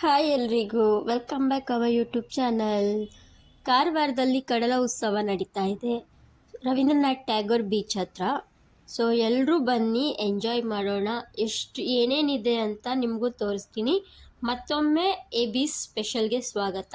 Hi ಎಲ್ರಿಗೂ welcome back our YouTube channel. ಕಾರವಾರದಲ್ಲಿ ಕಡಲ ಉತ್ಸವ ನಡೀತಾ ಇದೆ ರವೀಂದ್ರನಾಥ್ ಟ್ಯಾಗೋರ್ ಬೀಚ್ ಹತ್ರ. ಸೊ ಎಲ್ಲರೂ ಬನ್ನಿ, ಎಂಜಾಯ್ ಮಾಡೋಣ. ಏನೇನಿದೆ ಅಂತ ನಿಮಗೂ ತೋರಿಸ್ತೀನಿ. ಮತ್ತೊಮ್ಮೆ ಎ ಬಿ ಸ್ಪೆಷಲ್ಗೆ ಸ್ವಾಗತ.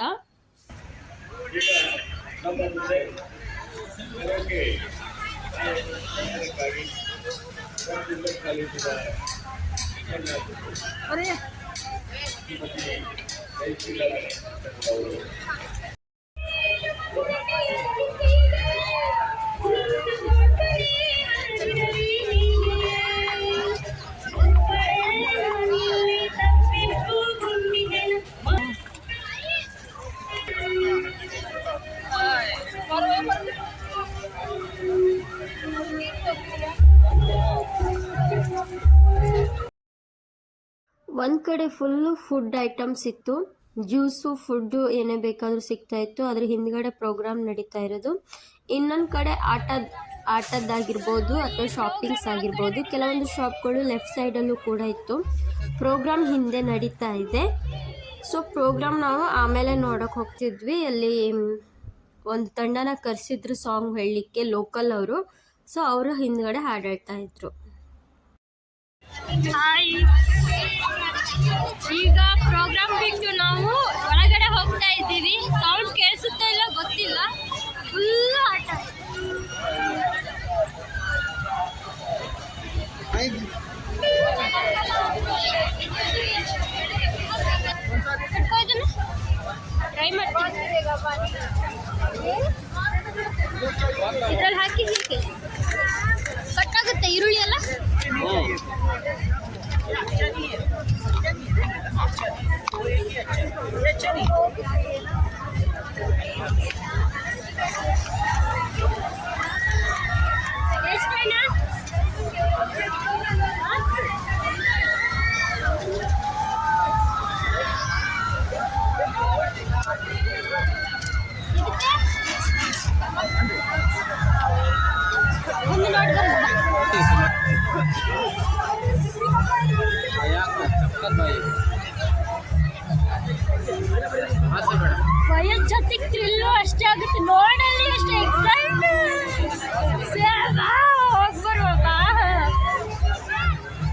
ಒಂದು ಕಡೆ ಫುಲ್ಲು ಫುಡ್ ಐಟಮ್ಸ್ ಇತ್ತು, ಜ್ಯೂಸು ಫುಡ್ಡು ಏನೇ ಬೇಕಾದರೂ ಸಿಗ್ತಾ ಇತ್ತು. ಅದ್ರ ಹಿಂದ್ಗಡೆ ಪ್ರೋಗ್ರಾಮ್ ನಡೀತಾ ಇರೋದು. ಇನ್ನೊಂದು ಕಡೆ ಆಟದ್ದಾಗಿರ್ಬೋದು ಅಥವಾ ಶಾಪಿಂಗ್ಸ್ ಆಗಿರ್ಬೋದು. ಕೆಲವೊಂದು ಶಾಪ್ಗಳು ಲೆಫ್ಟ್ ಸೈಡಲ್ಲೂ ಕೂಡ ಇತ್ತು. ಪ್ರೋಗ್ರಾಮ್ ಹಿಂದೆ ನಡೀತಾ ಇದೆ. ಸೊ ಪ್ರೋಗ್ರಾಮ್ ನಾವು ಆಮೇಲೆ ನೋಡೋಕೆ ಹೋಗ್ತಿದ್ವಿ. ಅಲ್ಲಿ ಒಂದು ತಂಡನ ಕರೆಸಿದ್ರು ಸಾಂಗ್ ಹೇಳಲಿಕ್ಕೆ, ಲೋಕಲ್ ಅವರು. ಸೊ ಅವರು ಹಿಂದ್ಗಡೆ ಹಾಡು ಹೇಳ್ತಾ ಇದ್ರು. ಈಗ ಪ್ರೋಗ್ರಾಮ್ ಬಿಟ್ಟು ನಾವು ಒಳಗಡೆ ಹೋಗ್ತಾ ಇದ್ದೀವಿ. ಸೌಂಡ್ ಕೇಳಿಸುತ್ತಾ ಇಲ್ಲ ಗೊತ್ತಿಲ್ಲ, ಫುಲ್ ಆಟ. ಟ್ರೈ ಮಾಡ್ತೀನಿ. ಇದ್ರಲ್ಲಿ ಹಾಕಿ ಹೀಗೆ ಕಟ್ಟಾಗುತ್ತೆ ಈರುಳ್ಳಿ ಎಲ್ಲ. ವಯಸ್ ಜೊತೆಗೆ ಥ್ರಿಲ್ಲು ಅಷ್ಟೇ ಆಗುತ್ತೆ. ನೋಡಲ್ಲಿ ಅಷ್ಟೇ ಎಕ್ಸೈಟ್. ಹೋಗ್ಬರ್ಬೇಕಾ?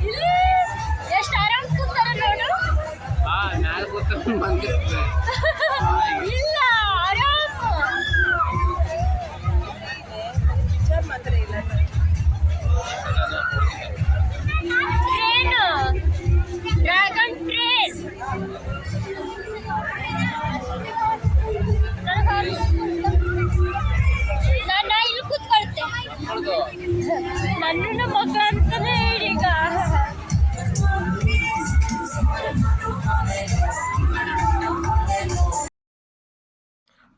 ಇಲ್ಲಿ ಎಷ್ಟು ಆರಾಮ್ ಕೂತಾರೆ ನೋಡು. ಇಲ್ಲ ಆರಾಮ್. Train, dragon train. ನಾನು ಇಲ್ಲಿ ಕೂತ್ಕೊಳ್ತೆ. ನನ್ನ ಮಗ ಅಂತಾನೆ ಈಗ.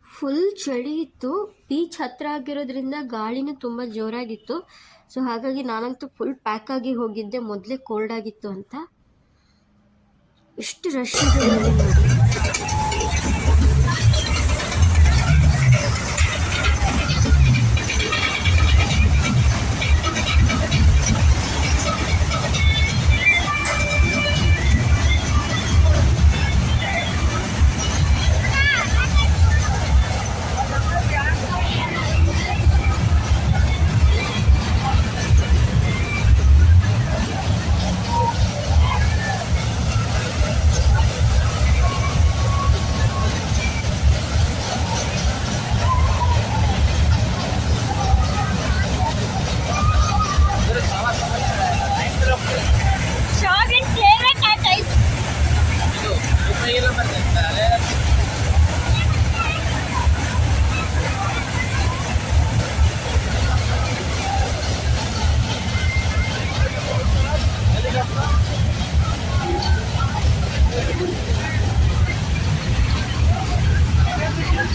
ಫುಲ್ ಚಳಿ ಇತ್ತು. ಬೀಚ್ ಹತ್ರ ಆಗಿರೋದ್ರಿಂದ ಗಾಳಿನೂ ತುಂಬ ಜೋರಾಗಿತ್ತು. ಸೊ ಹಾಗಾಗಿ ನಾನಂತೂ ಫುಲ್ ಪ್ಯಾಕ್ ಆಗಿ ಹೋಗಿದ್ದೆ, ಮೊದಲೇ ಕೋಲ್ಡ್ ಆಗಿತ್ತು ಅಂತ. ಎಷ್ಟು ರಶ್ ಇದೆ ನೋಡಿ.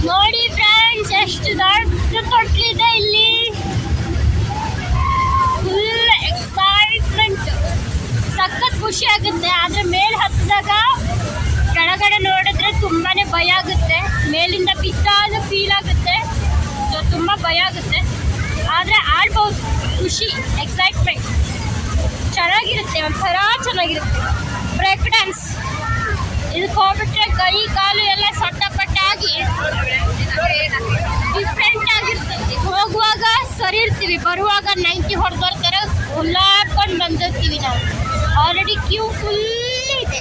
ನೋಡಿ ಫ್ರೆಂಡ್ಸ್, ಎಷ್ಟು ದೊಡ್ಡ ತೊಟ್ಲಿದೆ ಇಲ್ಲಿ. ಫುಲ್ ಎಕ್ಸೈಟ್ಮೆಂಟ್, ಸಖತ್ ಖುಷಿ ಆಗುತ್ತೆ. ಆದರೆ ಮೇಲೆ ಹತ್ತಿದಾಗ ಕೆಳಗಡೆ ನೋಡಿದ್ರೆ ತುಂಬಾನೇ ಭಯ ಆಗುತ್ತೆ. ಮೇಲಿಂದ ಬಿದ್ದಾಗ ಫೀಲ್ ಆಗುತ್ತೆ. ಸೊ ತುಂಬ ಭಯ ಆಗುತ್ತೆ. ಆದರೆ ಆಡ್ಬೋದು, ಖುಷಿ, ಎಕ್ಸೈಟ್ಮೆಂಟ್ ಚೆನ್ನಾಗಿರುತ್ತೆ, ಒಂಥರ ಚೆನ್ನಾಗಿರುತ್ತೆ. ಬ್ರೇಕ್ ಡ್ಯಾನ್ಸ್ ಇದಕ್ಕೆ ಹೋಗ್ಬಿಟ್ರೆ ಕೈ ಕಾಲು ಎಲ್ಲ ಸೊಟ್ಟಪಟ್ಟಾಗಿ ಡಿಫ್ರೆಂಟ್ ಆಗಿರ್ತದೆ. ಹೋಗುವಾಗ ಸರಿ ಇರ್ತೀವಿ, ಬರುವಾಗ 90 ಹೊಡೆದು ಬರ್ತಾರೆ, ಹುಲ್ಲಾಡ್ಕೊಂಡು ಬಂದಿರ್ತೀವಿ ನಾವು. ಆಲ್ರೆಡಿ ಕ್ಯೂ ಫುಲ್ ಇದೆ.